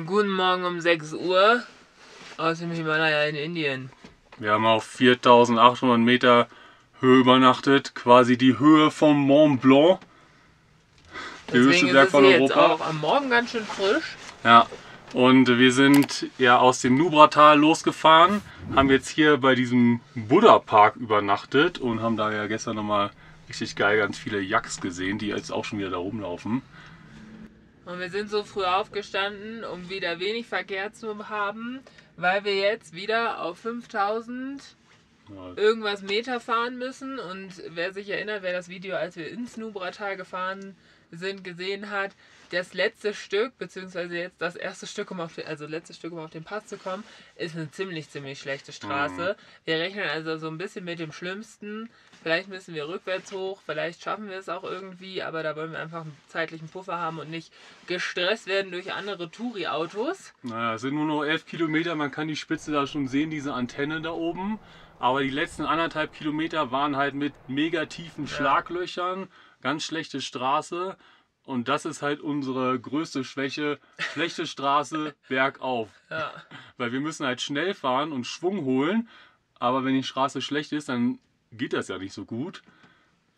Guten Morgen um 6 Uhr aus dem Himalaya in Indien. Wir haben auf 4800 Meter Höhe übernachtet, quasi die Höhe vom Mont Blanc. Der höchste Berg von Europa. Jetzt auch am Morgen ganz schön frisch. Ja, und wir sind ja aus dem Nubra-Tal losgefahren, haben jetzt hier bei diesem Buddha-Park übernachtet und haben da ja gestern nochmal richtig geil ganz viele Yaks gesehen, die jetzt auch schon wieder da rumlaufen. Und wir sind so früh aufgestanden, um wieder wenig Verkehr zu haben, weil wir jetzt wieder auf 5000 irgendwas Meter fahren müssen. Und wer sich erinnert, wer das Video, als wir ins Nubra-Tal gefahren sind, gesehen hat, das letzte Stück, beziehungsweise jetzt das erste Stück, um auf den Pass zu kommen, ist eine ziemlich schlechte Straße. Wir rechnen also so ein bisschen mit dem Schlimmsten. Vielleicht müssen wir rückwärts hoch, vielleicht schaffen wir es auch irgendwie, aber da wollen wir einfach einen zeitlichen Puffer haben und nicht gestresst werden durch andere Touri-Autos. Naja, es sind nur noch 11 Kilometer, man kann die Spitze da schon sehen, diese Antenne da oben. Aber die letzten 1,5 Kilometer waren halt mit mega tiefen Schlaglöchern, ganz schlechte Straße. Und das ist halt unsere größte Schwäche, schlechte Straße bergauf. Ja. Weil wir müssen halt schnell fahren und Schwung holen, aber wenn die Straße schlecht ist, dann geht das ja nicht so gut.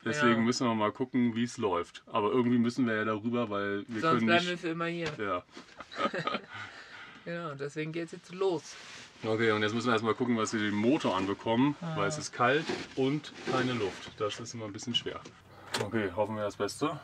Deswegen müssen wir mal gucken, wie es läuft. Aber irgendwie müssen wir ja darüber, weil wir Sonst können bleiben nicht... wir für immer hier. Ja. Genau, deswegen geht es jetzt los. Okay, und jetzt müssen wir erstmal gucken, was wir den Motor anbekommen, weil es ist kalt und keine Luft. Das ist immer ein bisschen schwer. Okay, hoffen wir das Beste.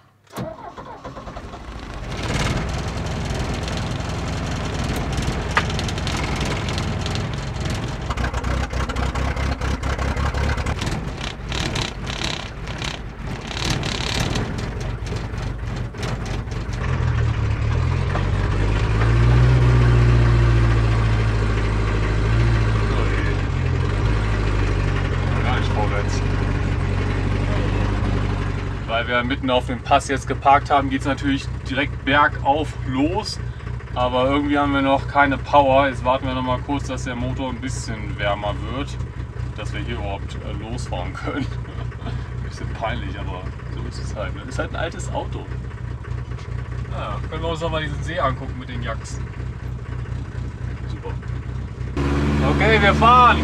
Weil wir mitten auf dem Pass jetzt geparkt haben, geht es natürlich direkt bergauf los. Aber irgendwie haben wir noch keine Power. Jetzt warten wir noch mal kurz, dass der Motor ein bisschen wärmer wird, dass wir hier überhaupt losfahren können. Ein bisschen peinlich, aber so ist es halt. Das ist halt ein altes Auto. Ja, können wir uns noch mal diesen See angucken mit den Yaks. Super. Okay, wir fahren!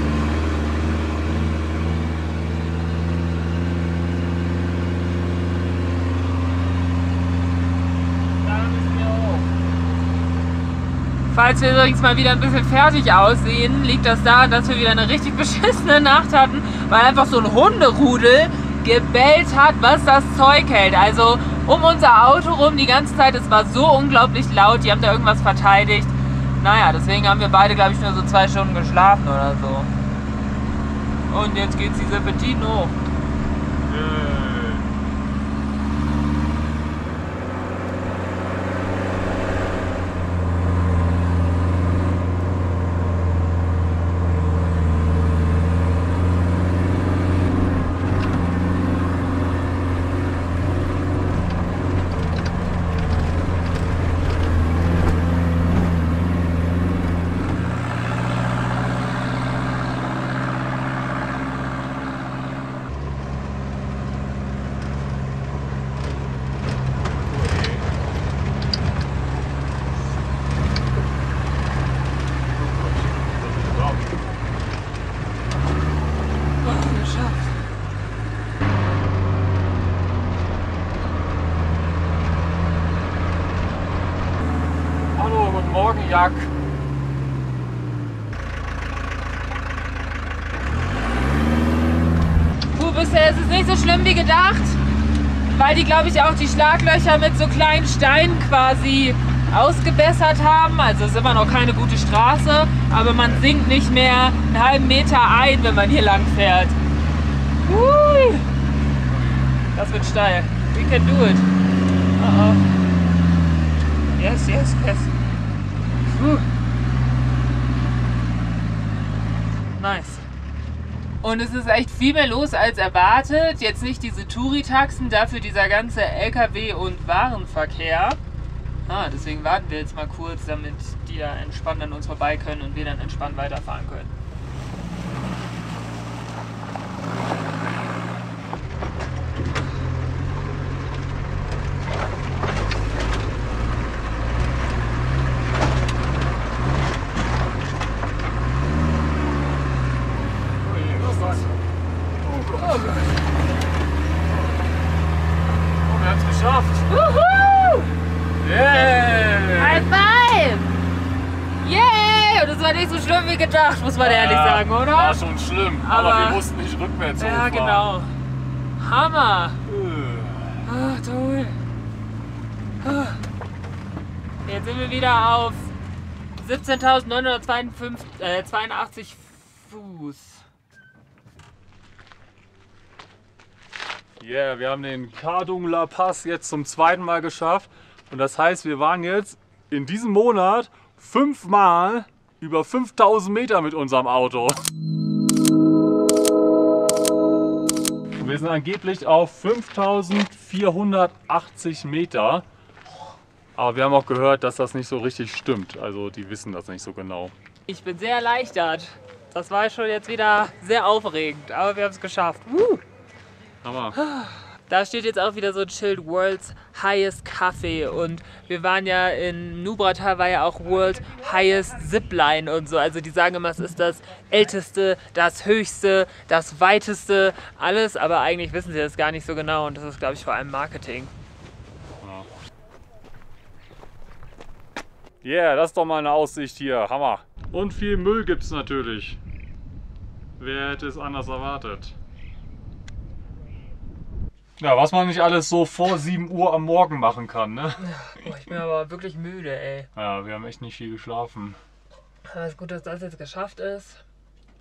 Falls wir übrigens mal wieder ein bisschen fertig aussehen, liegt das daran, dass wir wieder eine richtig beschissene Nacht hatten, weil einfach so ein Hunderudel gebellt hat, was das Zeug hält. Also um unser Auto rum die ganze Zeit, es war so unglaublich laut, die haben da irgendwas verteidigt. Naja, deswegen haben wir beide, glaube ich, nur so 2 Stunden geschlafen oder so. Und jetzt geht's die Serpentinen hoch. Hallo, guten Morgen, Yak. Bisher ist es nicht so schlimm wie gedacht, weil die, glaube ich, auch die Schlaglöcher mit so kleinen Steinen quasi ausgebessert haben. Also es ist immer noch keine gute Straße, aber man sinkt nicht mehr einen halben Meter ein, wenn man hier lang fährt. Hui. Das wird steil. We can do it. Uh oh. Yes, yes, yes. Nice. Und es ist echt viel mehr los als erwartet. Jetzt nicht diese Touri-Taxen, dafür dieser ganze LKW- und Warenverkehr. Deswegen warten wir jetzt mal kurz, damit die da entspannt an uns vorbei können und wir dann entspannt weiterfahren können. Das war nicht so schlimm wie gedacht, muss man ehrlich sagen, oder? War schon schlimm, aber wir mussten nicht rückwärts hochfahren. Ja, genau. Hammer. Ach, toll. Jetzt sind wir wieder auf 17.982 Fuß. Yeah, wir haben den Kardungler Pass jetzt zum zweiten Mal geschafft. Und das heißt, wir waren jetzt in diesem Monat 5 Mal über 5000 Meter mit unserem Auto. Und wir sind angeblich auf 5480 Meter. Aber wir haben auch gehört, dass das nicht so richtig stimmt. Also die wissen das nicht so genau. Ich bin sehr erleichtert. Das war schon jetzt wieder sehr aufregend, aber wir haben es geschafft. Hammer. Da steht jetzt auch wieder so ein Schild World's Highest Café und wir waren ja in Nubratal, war ja auch World's Highest Zipline und so. Also die sagen immer, es ist das älteste, das höchste, das weiteste, alles, aber eigentlich wissen sie das gar nicht so genau und das ist, glaube ich, vor allem Marketing. Yeah, das ist doch mal eine Aussicht hier. Hammer. Und viel Müll gibt es natürlich. Wer hätte es anders erwartet? Ja, was man nicht alles so vor 7 Uhr am Morgen machen kann, ne? Boah, ich bin aber wirklich müde, ey. Ja, wir haben echt nicht viel geschlafen. Aber es ist gut, dass das jetzt geschafft ist.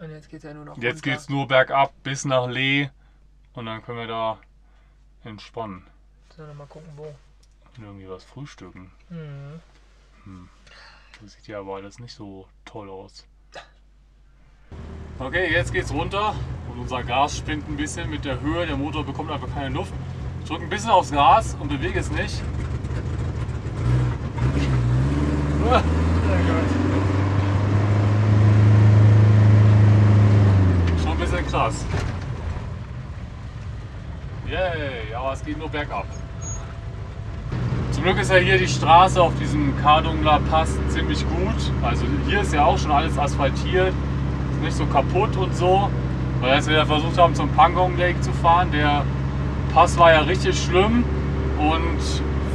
Und jetzt geht's ja nur noch runter. Jetzt geht's nur bergab bis nach Lee und dann können wir da entspannen. So, noch mal gucken, wo. Und irgendwie was frühstücken. Das sieht ja aber alles nicht so toll aus. Okay, jetzt geht's runter und unser Gas spinnt ein bisschen mit der Höhe. Der Motor bekommt einfach keine Luft. Ich drücke ein bisschen aufs Gas und bewege es nicht. Schon ein bisschen krass. Yay, aber es geht nur bergab. Zum Glück ist ja hier die Straße auf diesem Kardungler Pass ziemlich gut. Also hier ist ja auch schon alles asphaltiert. Ist nicht so kaputt und so. Weil als wir ja versucht haben zum Pangong Lake zu fahren, der Pass war ja richtig schlimm. Und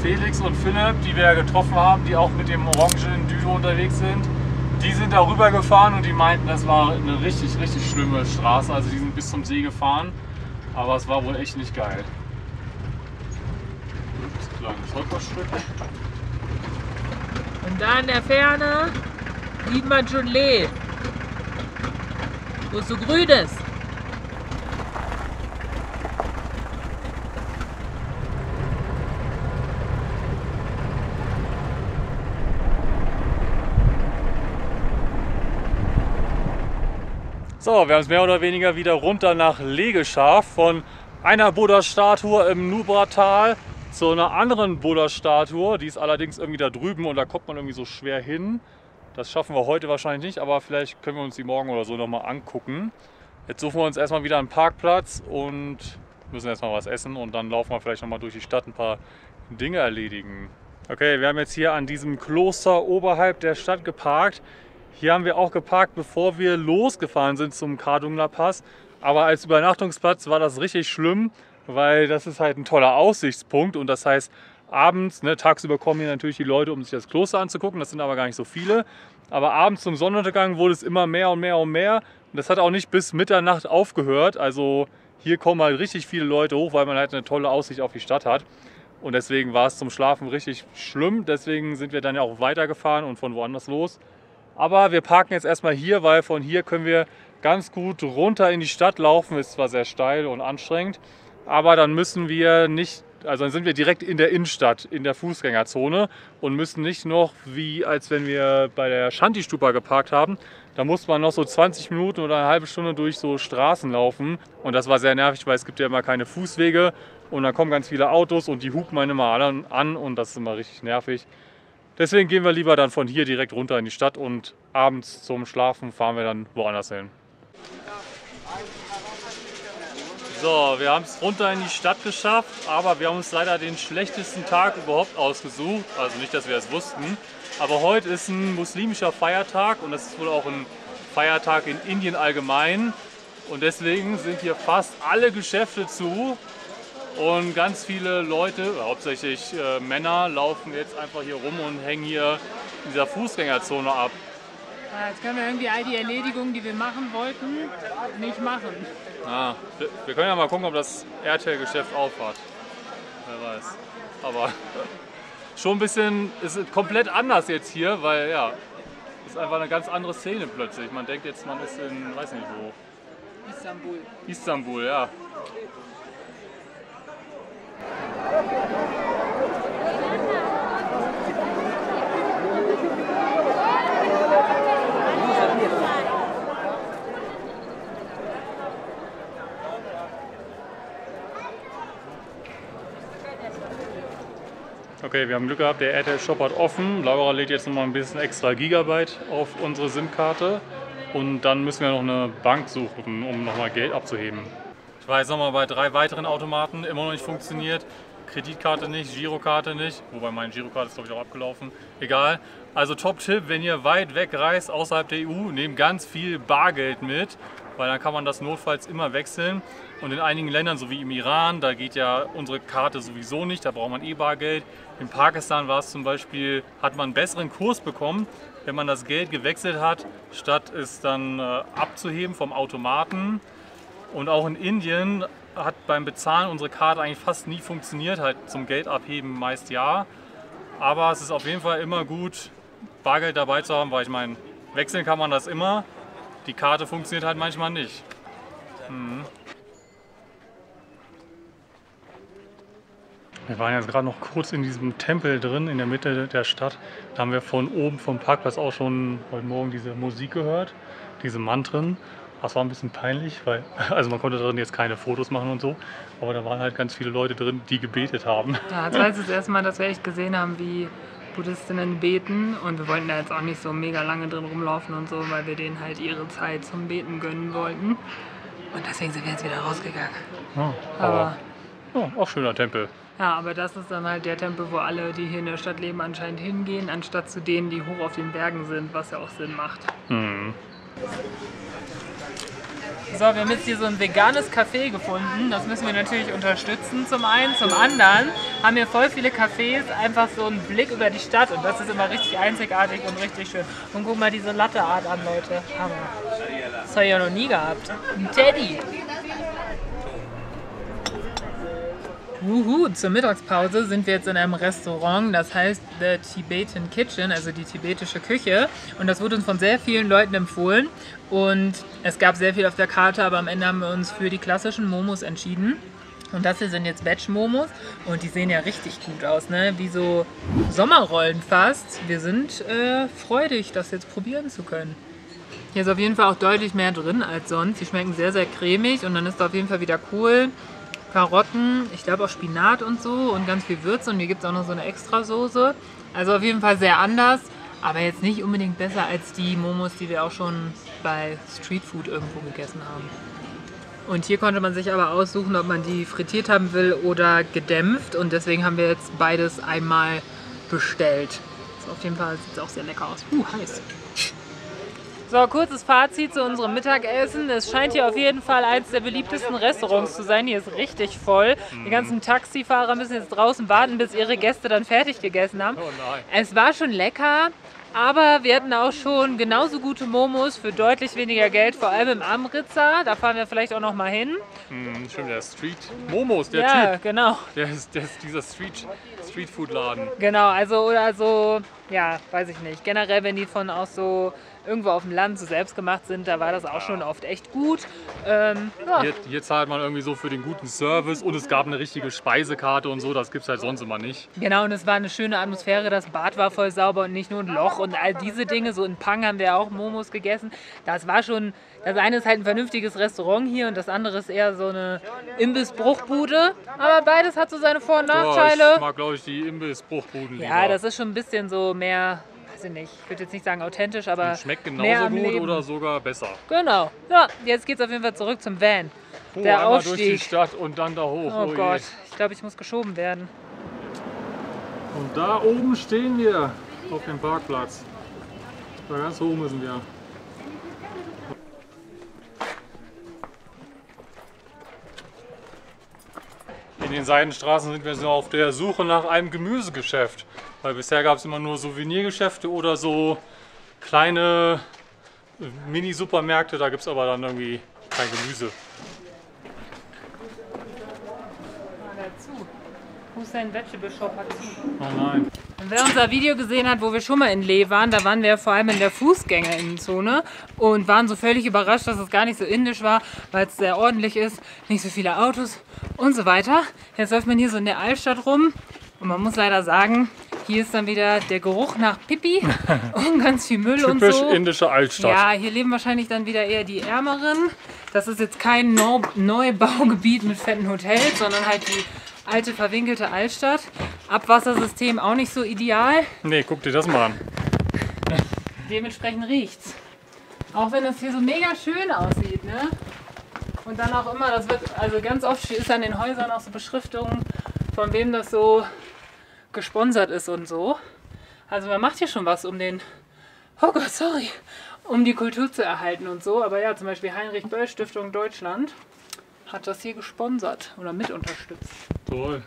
Felix und Philipp, die wir ja getroffen haben, die auch mit dem orangenen Düdo unterwegs sind, die sind da rüber gefahren und die meinten, das war eine richtig schlimme Straße. Also die sind bis zum See gefahren. Aber es war wohl echt nicht geil. Kleines Holperstück. Und da in der Ferne sieht man schon Lee, wo es so grün ist. So, wir haben es mehr oder weniger wieder runter nach Lee geschafft. Von einer Buddha-Statue im Nubratal zu einer anderen Buddha-Statue. Die ist allerdings irgendwie da drüben und da kommt man irgendwie so schwer hin. Das schaffen wir heute wahrscheinlich nicht, aber vielleicht können wir uns die morgen oder so nochmal angucken. Jetzt suchen wir uns erstmal wieder einen Parkplatz und müssen erstmal was essen und dann laufen wir vielleicht nochmal durch die Stadt ein paar Dinge erledigen. Okay, wir haben jetzt hier an diesem Kloster oberhalb der Stadt geparkt. Hier haben wir auch geparkt, bevor wir losgefahren sind zum Kardungler Pass. Aber als Übernachtungsplatz war das richtig schlimm, weil das ist halt ein toller Aussichtspunkt. Und das heißt, abends, ne, tagsüber kommen hier natürlich die Leute, um sich das Kloster anzugucken. Das sind aber gar nicht so viele. Aber abends zum Sonnenuntergang wurde es immer mehr und mehr und mehr. Und das hat auch nicht bis Mitternacht aufgehört. Also hier kommen halt richtig viele Leute hoch, weil man halt eine tolle Aussicht auf die Stadt hat. Und deswegen war es zum Schlafen richtig schlimm. Deswegen sind wir dann ja auch weitergefahren und von woanders los. Aber wir parken jetzt erstmal hier, weil von hier können wir ganz gut runter in die Stadt laufen. Ist zwar sehr steil und anstrengend, aber dann müssen wir nicht, also dann sind wir direkt in der Innenstadt, in der Fußgängerzone und müssen nicht noch, wie als wenn wir bei der Shanti-Stupa geparkt haben, da muss man noch so 20 Minuten oder eine halbe Stunde durch so Straßen laufen. Und das war sehr nervig, weil es gibt ja immer keine Fußwege und dann kommen ganz viele Autos und die hupen einen immer alle an und das ist immer richtig nervig. Deswegen gehen wir lieber dann von hier direkt runter in die Stadt und abends zum Schlafen fahren wir dann woanders hin. So, wir haben es runter in die Stadt geschafft, aber wir haben uns leider den schlechtesten Tag überhaupt ausgesucht. Also nicht, dass wir es wussten, aber heute ist ein muslimischer Feiertag und das ist wohl auch ein Feiertag in Indien allgemein. Und deswegen sind hier fast alle Geschäfte zu. Und ganz viele Leute, hauptsächlich Männer, laufen jetzt einfach hier rum und hängen hier in dieser Fußgängerzone ab. Jetzt können wir irgendwie all die Erledigungen, die wir machen wollten, nicht machen. Ah, wir können ja mal gucken, ob das RTL-Geschäft aufhat. Wer weiß. Aber schon ein bisschen, ist komplett anders jetzt hier, weil ja, ist einfach eine ganz andere Szene plötzlich. Man denkt jetzt, man ist in, weiß nicht wo. Istanbul. Istanbul, ja. Okay, wir haben Glück gehabt, der RTL Shop hat offen. Laura lädt jetzt noch mal ein bisschen extra Gigabyte auf unsere SIM-Karte. Und dann müssen wir noch eine Bank suchen, um nochmal Geld abzuheben. Ich war jetzt nochmal bei 3 weiteren Automaten, immer noch nicht funktioniert. Kreditkarte nicht, Girokarte nicht. Wobei meine Girokarte ist glaube ich auch abgelaufen. Egal. Also Top-Tipp, wenn ihr weit weg reist, außerhalb der EU, nehmt ganz viel Bargeld mit. Weil dann kann man das notfalls immer wechseln. Und in einigen Ländern, so wie im Iran, da geht ja unsere Karte sowieso nicht, da braucht man eh Bargeld. In Pakistan war es zum Beispiel, hat man einen besseren Kurs bekommen, wenn man das Geld gewechselt hat, statt es dann abzuheben vom Automaten. Und auch in Indien hat beim Bezahlen unsere Karte eigentlich fast nie funktioniert, halt zum Geld abheben meist ja. Aber es ist auf jeden Fall immer gut, Bargeld dabei zu haben, weil ich meine, wechseln kann man das immer. Die Karte funktioniert halt manchmal nicht. Wir waren jetzt gerade noch kurz in diesem Tempel drin, in der Mitte der Stadt. Da haben wir von oben vom Parkplatz auch schon heute Morgen diese Musik gehört, diese Mantren. Das war ein bisschen peinlich, weil also man konnte darin jetzt keine Fotos machen und so. Aber da waren halt ganz viele Leute drin, die gebetet haben. Ja, das war jetzt das erste Mal, dass wir echt gesehen haben, wie Buddhistinnen beten, und wir wollten da jetzt auch nicht so mega lange drin rumlaufen und so, weil wir denen halt ihre Zeit zum Beten gönnen wollten. Und deswegen sind wir jetzt wieder rausgegangen. Ja, aber auch schöner Tempel. Ja, aber das ist dann halt der Tempel, wo alle, die hier in der Stadt leben, anscheinend hingehen, anstatt zu denen, die hoch auf den Bergen sind, was ja auch Sinn macht. So, wir haben jetzt hier so ein veganes Café gefunden. Das müssen wir natürlich unterstützen zum einen. Zum anderen haben hier voll viele Cafés einfach so einen Blick über die Stadt, und das ist immer richtig einzigartig und richtig schön. Und guck mal diese Latte-Art an, Leute. Hammer. Das habe ich ja noch nie gehabt. Ein Teddy. Zur Mittagspause sind wir jetzt in einem Restaurant, das heißt The Tibetan Kitchen, also die tibetische Küche. Und das wurde uns von sehr vielen Leuten empfohlen. Und es gab sehr viel auf der Karte, aber am Ende haben wir uns für die klassischen Momos entschieden. Und das hier sind jetzt Veg-Momos und die sehen ja richtig gut aus, ne? Wie so Sommerrollen fast. Wir sind freudig, das jetzt probieren zu können. Hier ist auf jeden Fall auch deutlich mehr drin als sonst. Die schmecken sehr, sehr cremig, und dann ist da auf jeden Fall wieder Kohl, Karotten, ich glaube auch Spinat und so, und ganz viel Würze, und hier gibt es auch noch so eine Extrasoße. Also auf jeden Fall sehr anders, aber jetzt nicht unbedingt besser als die Momos, die wir auch schon bei Streetfood irgendwo gegessen haben. Und hier konnte man sich aber aussuchen, ob man die frittiert haben will oder gedämpft, und deswegen haben wir jetzt beides einmal bestellt. Also auf jeden Fall sieht es auch sehr lecker aus. Heiß. So, kurzes Fazit zu unserem Mittagessen. Es scheint hier auf jeden Fall eines der beliebtesten Restaurants zu sein. Hier ist richtig voll. Die ganzen Taxifahrer müssen jetzt draußen warten, bis ihre Gäste dann fertig gegessen haben. Oh nein. Es war schon lecker, aber wir hatten auch schon genauso gute Momos für deutlich weniger Geld, vor allem im Amritsar. Da fahren wir vielleicht auch noch mal hin. Stimmt, der Street Momos, der Ja, Typ. genau. Der ist dieser Streetfood-Laden. Genau, also oder so, ja, weiß ich nicht. Generell, wenn die von auch so irgendwo auf dem Land so selbst gemacht sind, da war das auch schon oft echt gut. Ja. Hier zahlt man irgendwie so für den guten Service, und es gab eine richtige Speisekarte und so, das gibt es halt sonst immer nicht. Genau, und es war eine schöne Atmosphäre, das Bad war voll sauber und nicht nur ein Loch und all diese Dinge. So in Pang haben wir auch Momos gegessen. Das war schon, das eine ist halt ein vernünftiges Restaurant hier und das andere ist eher so eine Imbissbruchbude. Aber beides hat so seine Vor- und Nachteile. Ja, ich mag, glaube ich, die Imbissbruchbuden lieber. Ja, das ist schon ein bisschen so mehr, weiß ich nicht, ich würde jetzt nicht sagen authentisch, aber und schmeckt mehr genauso am gut Leben. oder sogar besser. Genau. Ja, jetzt geht's auf jeden Fall zurück zum Van. Der einmal Aufstieg. durch die Stadt und dann da hoch. Oh je. Gott, ich glaube, ich muss geschoben werden. Und da oben stehen wir auf dem Parkplatz. Da ganz hoch müssen wir. In den Seitenstraßen sind wir so auf der Suche nach einem Gemüsegeschäft. Weil bisher gab es immer nur Souvenirgeschäfte oder so kleine Mini-Supermärkte, da gibt es aber dann irgendwie kein Gemüse. Hussein Vegetable Shop hat zu. Oh nein. Wer unser Video gesehen hat, wo wir schon mal in Leh waren, da waren wir vor allem in der Fußgängerinnenzone und waren so völlig überrascht, dass es gar nicht so indisch war, weil es sehr ordentlich ist, nicht so viele Autos und so weiter. Jetzt läuft man hier so in der Altstadt rum und man muss leider sagen, hier ist dann wieder der Geruch nach Pipi und ganz viel Müll und so. Typisch indische Altstadt. Ja, hier leben wahrscheinlich dann wieder eher die Ärmeren. Das ist jetzt kein Neubaugebiet mit fetten Hotels, sondern halt die alte verwinkelte Altstadt. Abwassersystem auch nicht so ideal. Nee, guck dir das mal an. Dementsprechend riecht's. Auch wenn das hier so mega schön aussieht, ne? Und dann auch immer, das wird, also ganz oft ist an den Häusern auch so Beschriftungen, von wem das so gesponsert ist und so. Also man macht hier schon was um den, oh Gott, sorry, um die Kultur zu erhalten und so. Aber ja, zum Beispiel Heinrich Böll Stiftung Deutschland hat das hier gesponsert oder mit unterstützt. Toll.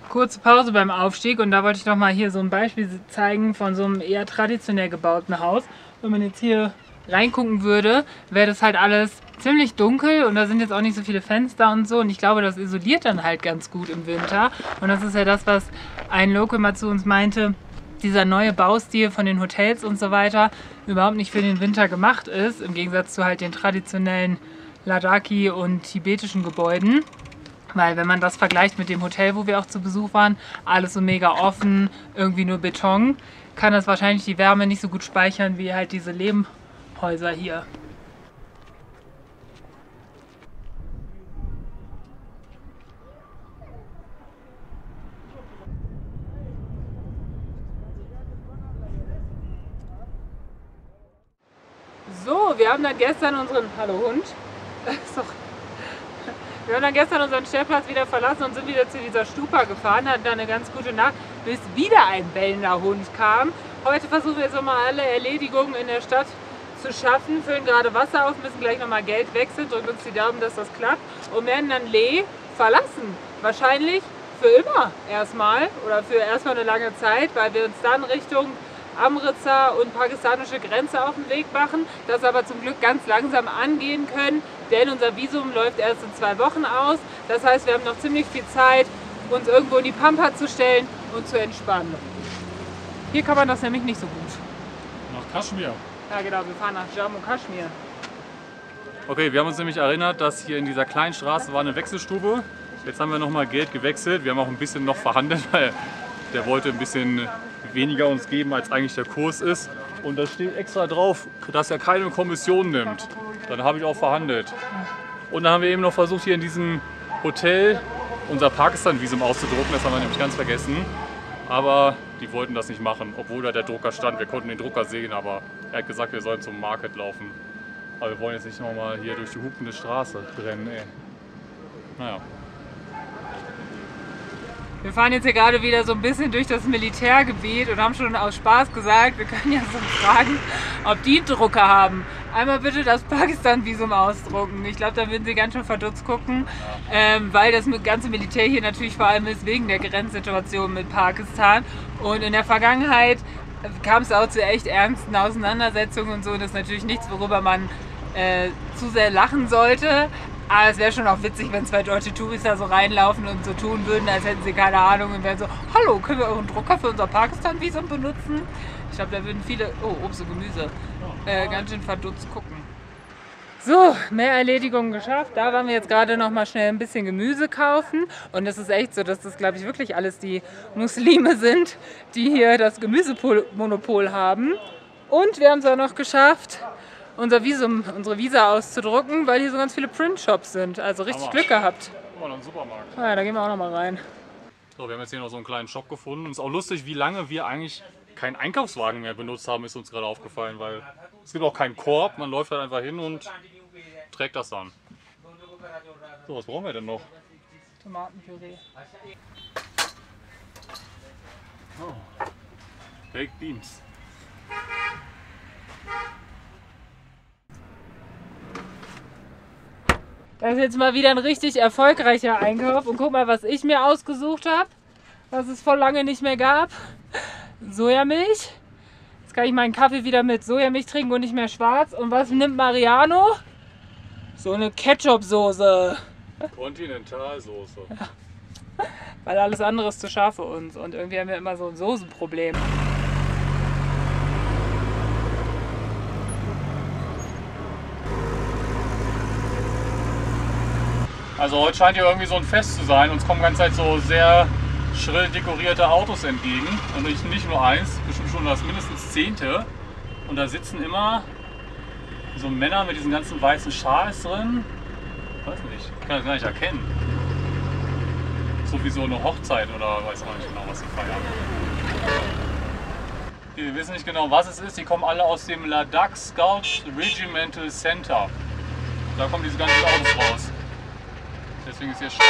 Kurze Pause beim Aufstieg und da wollte ich noch mal hier so ein Beispiel zeigen von so einem eher traditionell gebauten Haus. Wenn man jetzt hier reingucken würde, wäre das halt alles ziemlich dunkel und da sind jetzt auch nicht so viele Fenster und so und ich glaube, das isoliert dann halt ganz gut im Winter und das ist ja das, was ein Local mal zu uns meinte, dieser neue Baustil von den Hotels und so weiter überhaupt nicht für den Winter gemacht ist, im Gegensatz zu halt den traditionellen Ladakhi und tibetischen Gebäuden. Weil wenn man das vergleicht mit dem Hotel, wo wir auch zu Besuch waren, alles so mega offen, irgendwie nur Beton, kann das wahrscheinlich die Wärme nicht so gut speichern wie halt diese Lehmhäuser hier. So, wir haben dann gestern unseren... Hallo Hund. Wir haben dann gestern unseren Stellplatz wieder verlassen und sind wieder zu dieser Stupa gefahren, hatten dann eine ganz gute Nacht, bis wieder ein bellender Hund kam. Heute versuchen wir jetzt nochmal alle Erledigungen in der Stadt zu schaffen, füllen gerade Wasser auf, müssen gleich nochmal Geld wechseln, drücken uns die Daumen, dass das klappt und werden dann Leh verlassen. Wahrscheinlich für immer erstmal oder für erstmal eine lange Zeit, weil wir uns dann Richtung Amritsar und pakistanische Grenze auf den Weg machen, das aber zum Glück ganz langsam angehen können, denn unser Visum läuft erst in 2 Wochen aus. Das heißt, wir haben noch ziemlich viel Zeit, uns irgendwo in die Pampa zu stellen und zu entspannen. Hier kann man das nämlich nicht so gut. Nach Kaschmir. Ja genau, wir fahren nach Jammu Kaschmir. Okay, wir haben uns nämlich erinnert, dass hier in dieser kleinen Straße war eine Wechselstube. Jetzt haben wir nochmal Geld gewechselt. Wir haben auch ein bisschen noch verhandelt, weil der wollte ein bisschen weniger uns geben, als eigentlich der Kurs ist. Und da steht extra drauf, dass er keine Kommission nimmt. Dann habe ich auch verhandelt. Und dann haben wir eben noch versucht, hier in diesem Hotel unser Pakistan-Visum auszudrucken. Das haben wir nämlich ganz vergessen. Aber die wollten das nicht machen, obwohl da der Drucker stand. Wir konnten den Drucker sehen, aber er hat gesagt, wir sollen zum Market laufen. Aber wir wollen jetzt nicht nochmal hier durch die hupende Straße rennen, ey. Naja. Wir fahren jetzt hier gerade wieder so ein bisschen durch das Militärgebiet und haben schon aus Spaß gesagt, wir können ja so fragen, ob die einen Drucker haben. Einmal bitte das Pakistan-Visum ausdrucken. Ich glaube, da würden sie ganz schön verdutzt gucken, weil das ganze Militär hier natürlich vor allem ist wegen der Grenzsituation mit Pakistan. Und in der Vergangenheit kam es auch zu echt ernsten Auseinandersetzungen und so. Und das ist natürlich nichts, worüber man zu sehr lachen sollte. Aber es wäre schon auch witzig, wenn 2 deutsche Touristen so reinlaufen und so tun würden, als hätten sie keine Ahnung und wären so, hallo, können wir euren Drucker für unser Pakistan-Visum benutzen? Ich glaube, da würden viele, oh, Obst und Gemüse, ganz schön verdutzt gucken. So, mehr Erledigungen geschafft. Da waren wir jetzt gerade noch mal schnell ein bisschen Gemüse kaufen. Und es ist echt so, dass das, glaube ich, wirklich alles die Muslime sind, die hier das Gemüsemonopol haben. Und wir haben es auch noch geschafft, unsere Visa auszudrucken, weil hier so ganz viele Print-Shops sind. Also richtig Glück gehabt. Guck mal, noch ein Supermarkt. Ah, ja, da gehen wir auch noch mal rein. So, wir haben jetzt hier noch so einen kleinen Shop gefunden. Und es ist auch lustig, wie lange wir eigentlich keinen Einkaufswagen mehr benutzt haben, ist uns gerade aufgefallen, weil es gibt auch keinen Korb. Man läuft halt einfach hin und trägt das dann. So, was brauchen wir denn noch? Tomatenpüree. Oh. Baked Beans. Das ist jetzt mal wieder ein richtig erfolgreicher Einkauf. Und guck mal, was ich mir ausgesucht habe, was es vor lange nicht mehr gab. Sojamilch. Jetzt kann ich meinen Kaffee wieder mit Sojamilch trinken und nicht mehr schwarz. Und was nimmt Mariano? So eine Ketchup-Soße. Kontinentalsoße. Ja. Weil alles andere ist zu scharf für uns. Und irgendwie haben wir immer so ein Soßenproblem. Also heute scheint hier irgendwie so ein Fest zu sein. Uns kommen die ganze Zeit so sehr schrill dekorierte Autos entgegen. Und nicht nur eins, bestimmt schon das mindestens 10. Und da sitzen immer so Männer mit diesen ganzen weißen Schals drin. Ich weiß nicht, ich kann das gar nicht erkennen. So wie so eine Hochzeit oder weiß auch nicht genau, was sie feiern. Wir wissen nicht genau, was es ist. Die kommen alle aus dem Ladakh Scout Regimental Center. Da kommen diese ganzen Autos raus. Deswegen ist hier Stau.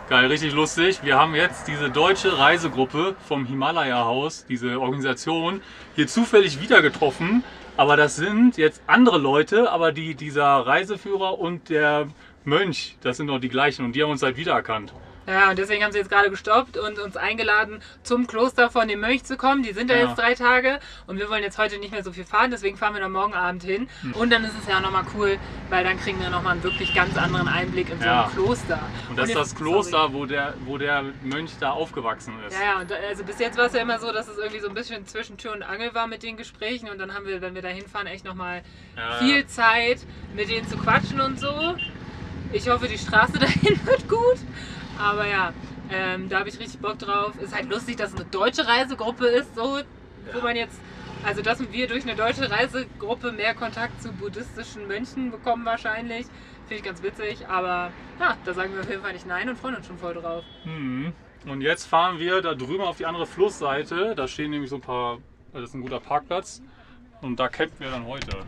Geil, richtig lustig. Wir haben jetzt diese deutsche Reisegruppe vom Himalaya-Haus, diese Organisation, hier zufällig wieder getroffen. Aber das sind jetzt andere Leute, aber dieser Reiseführer und der Mönch, das sind doch die gleichen und die haben uns halt wiedererkannt. Ja, und deswegen haben sie jetzt gerade gestoppt und uns eingeladen, zum Kloster von dem Mönch zu kommen. Die sind da jetzt 3 Tage und wir wollen jetzt heute nicht mehr so viel fahren, deswegen fahren wir dann morgen Abend hin. Und dann ist es ja auch nochmal cool, weil dann kriegen wir nochmal einen wirklich ganz anderen Einblick in so ein Kloster. Und das ist das Kloster, wo der Mönch da aufgewachsen ist. Ja, und also bis jetzt war es ja immer so, dass es irgendwie so ein bisschen zwischen Tür und Angel war mit den Gesprächen. Und dann haben wir, wenn wir da hinfahren, echt nochmal viel Zeit, mit denen zu quatschen und so. Ich hoffe, die Straße dahin wird gut. Aber ja, da habe ich richtig Bock drauf. Ist halt lustig, dass es eine deutsche Reisegruppe ist, so, wo man jetzt, also dass wir durch eine deutsche Reisegruppe mehr Kontakt zu buddhistischen Mönchen bekommen wahrscheinlich. Finde ich ganz witzig, aber ja, da sagen wir auf jeden Fall nicht nein und freuen uns schon voll drauf. Und jetzt fahren wir da drüben auf die andere Flussseite. Da stehen nämlich so ein paar, das ist ein guter Parkplatz und da campen wir dann heute.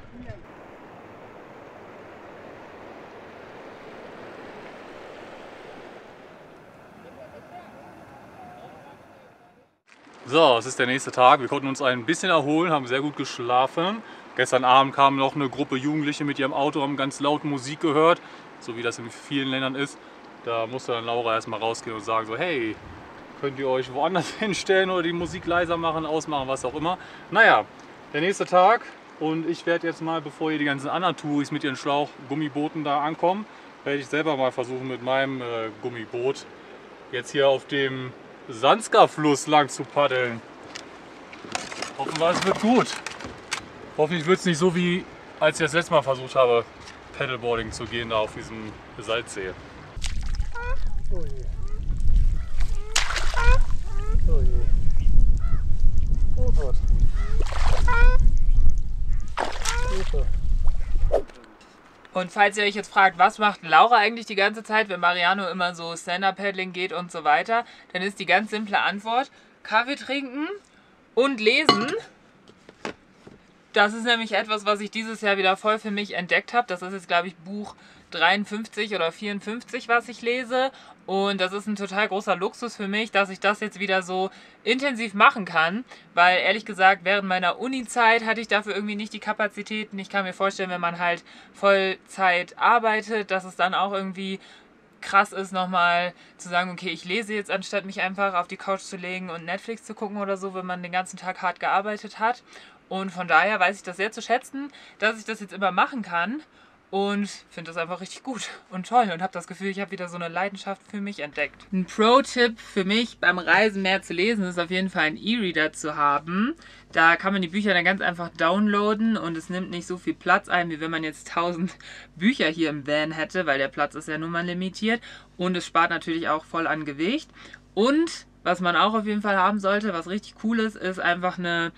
So, es ist der nächste Tag. Wir konnten uns ein bisschen erholen, haben sehr gut geschlafen. Gestern Abend kam noch eine Gruppe Jugendliche mit ihrem Auto, haben ganz laut Musik gehört, so wie das in vielen Ländern ist. Da musste dann Laura erstmal rausgehen und sagen so, hey, könnt ihr euch woanders hinstellen oder die Musik leiser machen, ausmachen, was auch immer. Naja, der nächste Tag und ich werde jetzt mal, bevor hier die ganzen anderen Touris mit ihren Schlauchgummibooten da ankommen, werde ich selber mal versuchen mit meinem Gummiboot jetzt hier auf dem Sanska-Fluss lang zu paddeln. Hoffen wir, es wird gut. Hoffentlich wird es nicht so wie als ich das letzte Mal versucht habe, Paddleboarding zu gehen da auf diesem Salzsee. Oh je. Oh je. Oh Gott. Hilfe. Und falls ihr euch jetzt fragt, was macht Laura eigentlich die ganze Zeit, wenn Mariano immer so Stand-Up-Paddling geht und so weiter, dann ist die ganz simple Antwort: Kaffee trinken und lesen. Das ist nämlich etwas, was ich dieses Jahr wieder voll für mich entdeckt habe. Das ist jetzt, glaube ich, Buch 53 oder 54, was ich lese. Und das ist ein total großer Luxus für mich, dass ich das jetzt wieder so intensiv machen kann. Weil ehrlich gesagt, während meiner Uni-Zeit hatte ich dafür irgendwie nicht die Kapazitäten. Ich kann mir vorstellen, wenn man halt Vollzeit arbeitet, dass es dann auch irgendwie krass ist, nochmal zu sagen, okay, ich lese jetzt, anstatt mich einfach auf die Couch zu legen und Netflix zu gucken oder so, wenn man den ganzen Tag hart gearbeitet hat. Und von daher weiß ich das sehr zu schätzen, dass ich das jetzt immer machen kann und finde das einfach richtig gut und toll und habe das Gefühl, ich habe wieder so eine Leidenschaft für mich entdeckt. Ein Pro-Tipp für mich beim Reisen mehr zu lesen ist auf jeden Fall ein E-Reader zu haben. Da kann man die Bücher dann ganz einfach downloaden und es nimmt nicht so viel Platz ein, wie wenn man jetzt 1000 Bücher hier im Van hätte, weil der Platz ist ja nun mal limitiert und es spart natürlich auch voll an Gewicht. Und was man auch auf jeden Fall haben sollte, was richtig cool ist einfach eine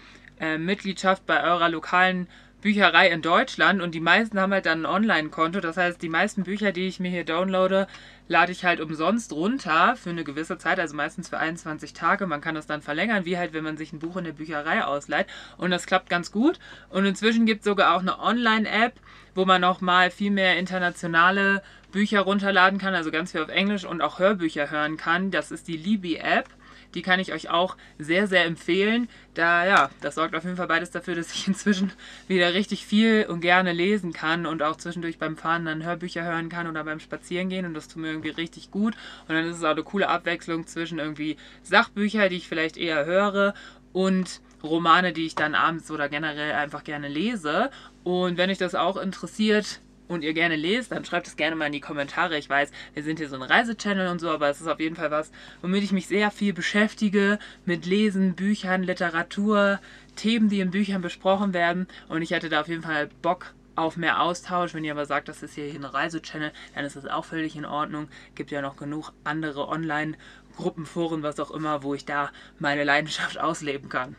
Mitgliedschaft bei eurer lokalen Bücherei in Deutschland und die meisten haben halt dann ein Online-Konto. Das heißt, die meisten Bücher, die ich mir hier downloade, lade ich halt umsonst runter für eine gewisse Zeit, also meistens für 21 Tage. Man kann das dann verlängern, wie halt, wenn man sich ein Buch in der Bücherei ausleiht und das klappt ganz gut. Und inzwischen gibt es sogar auch eine Online-App, wo man nochmal viel mehr internationale Bücher runterladen kann, also ganz viel auf Englisch und auch Hörbücher hören kann. Das ist die Libby-App. Die kann ich euch auch sehr, sehr empfehlen. Da, ja, das sorgt auf jeden Fall beides dafür, dass ich inzwischen wieder richtig viel und gerne lesen kann und auch zwischendurch beim Fahren dann Hörbücher hören kann oder beim Spazierengehen, und das tut mir irgendwie richtig gut. Und dann ist es auch eine coole Abwechslung zwischen irgendwie Sachbücher, die ich vielleicht eher höre, und Romane, die ich dann abends oder generell einfach gerne lese. Und wenn euch das auch interessiert und ihr gerne lest, dann schreibt es gerne mal in die Kommentare. Ich weiß, wir sind hier so ein Reisechannel und so, aber es ist auf jeden Fall was, womit ich mich sehr viel beschäftige, mit Lesen, Büchern, Literatur, Themen, die in Büchern besprochen werden, und ich hätte da auf jeden Fall Bock auf mehr Austausch. Wenn ihr aber sagt, das ist hier ein Reisechannel, dann ist das auch völlig in Ordnung. Gibt ja noch genug andere Online-Gruppen, Foren, was auch immer, wo ich da meine Leidenschaft ausleben kann.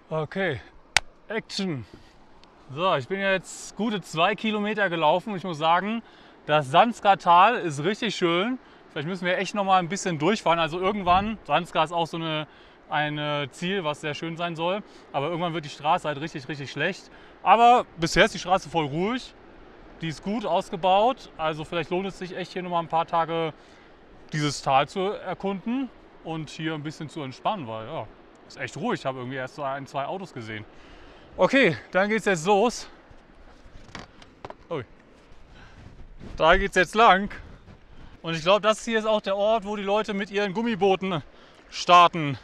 Okay, Action! So, ich bin jetzt gute 2 Kilometer gelaufen. Ich muss sagen, das Sandsker Tal ist richtig schön. Vielleicht müssen wir echt noch mal ein bisschen durchfahren. Also irgendwann, Sandsker ist auch so ein Ziel, was sehr schön sein soll. Aber irgendwann wird die Straße halt richtig, richtig schlecht. Aber bisher ist die Straße voll ruhig. Die ist gut ausgebaut. Also vielleicht lohnt es sich echt, hier noch mal ein paar Tage dieses Tal zu erkunden und hier ein bisschen zu entspannen, weil ja, ist echt ruhig. Ich habe irgendwie erst so 1, 2 Autos gesehen. Okay, dann geht es jetzt los. Ui. Da geht es jetzt lang. Und ich glaube, das hier ist auch der Ort, wo die Leute mit ihren Gummibooten starten.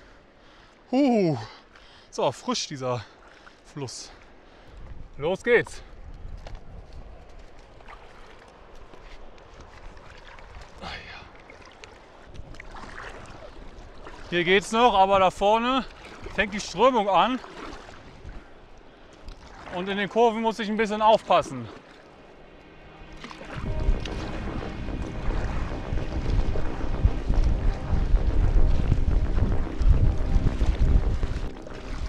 So, frisch dieser Fluss. Los geht's. Hier geht's noch, aber da vorne fängt die Strömung an. Und in den Kurven muss ich ein bisschen aufpassen.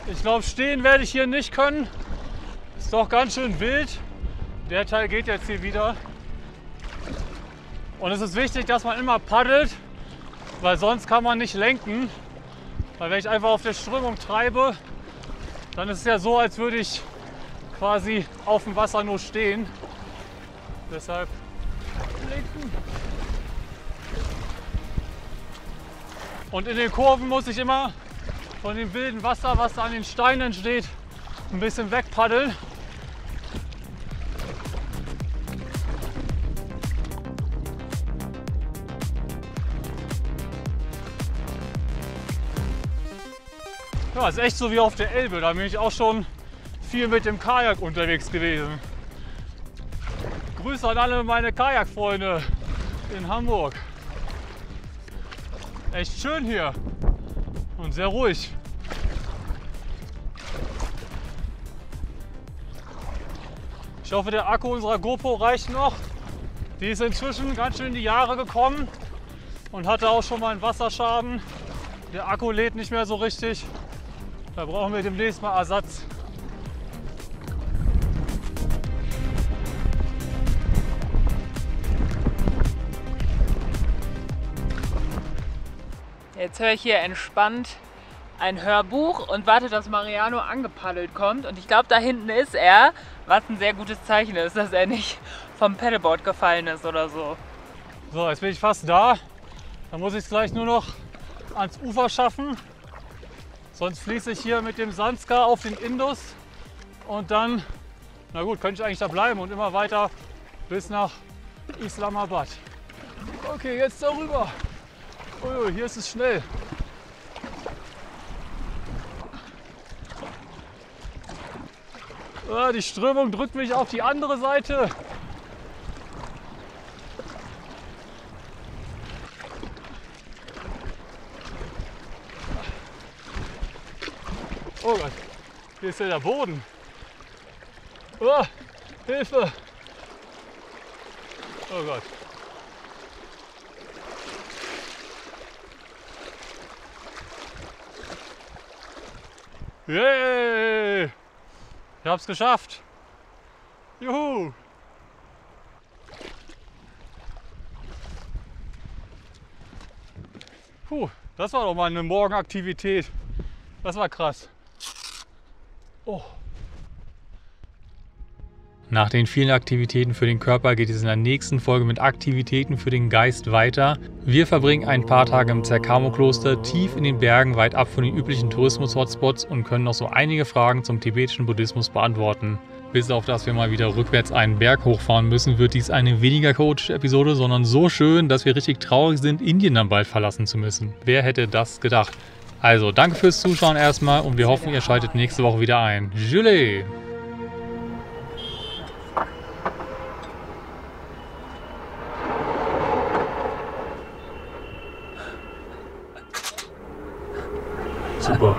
Ich glaube, stehen werde ich hier nicht können. Ist doch ganz schön wild. Der Teil geht jetzt hier wieder. Und es ist wichtig, dass man immer paddelt, weil sonst kann man nicht lenken. Weil wenn ich einfach auf der Strömung treibe, dann ist es ja so, als würde ich quasi auf dem Wasser nur stehen. Deshalb lenken. Und in den Kurven muss ich immer von dem wilden Wasser, was da an den Steinen entsteht, ein bisschen wegpaddeln. Ja, ist echt so wie auf der Elbe. Da bin ich auch schon viel mit dem Kajak unterwegs gewesen. Grüße an alle meine Kajakfreunde in Hamburg. Echt schön hier und sehr ruhig. Ich hoffe, der Akku unserer GoPro reicht noch. Die ist inzwischen ganz schön in die Jahre gekommen und hatte auch schon mal einen Wasserschaden. Der Akku lädt nicht mehr so richtig. Da brauchen wir demnächst mal Ersatz. Jetzt höre ich hier entspannt ein Hörbuch und warte, dass Mariano angepaddelt kommt. Und ich glaube, da hinten ist er, was ein sehr gutes Zeichen ist, dass er nicht vom Paddleboard gefallen ist oder so. So, jetzt bin ich fast da. Dann muss ich es gleich nur noch ans Ufer schaffen. Sonst fließe ich hier mit dem Sandscar auf den Indus. Und dann, na gut, könnte ich eigentlich da bleiben und immer weiter bis nach Islamabad. Okay, jetzt darüber. Ui, hier ist es schnell. Ah, die Strömung drückt mich auf die andere Seite. Oh Gott, hier ist ja der Boden. Oh, Hilfe! Oh Gott. Yay! Ich hab's geschafft. Juhu! Puh, das war doch mal eine Morgenaktivität. Das war krass. Oh. Nach den vielen Aktivitäten für den Körper geht es in der nächsten Folge mit Aktivitäten für den Geist weiter. Wir verbringen ein paar Tage im Tserkamo-Kloster tief in den Bergen, weit ab von den üblichen Tourismus-Hotspots und können noch so einige Fragen zum tibetischen Buddhismus beantworten. Bis auf dass wir mal wieder rückwärts einen Berg hochfahren müssen, wird dies eine weniger chaotische Episode, sondern so schön, dass wir richtig traurig sind, Indien dann bald verlassen zu müssen. Wer hätte das gedacht? Also, danke fürs Zuschauen erstmal und wir hoffen, ihr schaltet nächste Woche wieder ein. Jules! Super.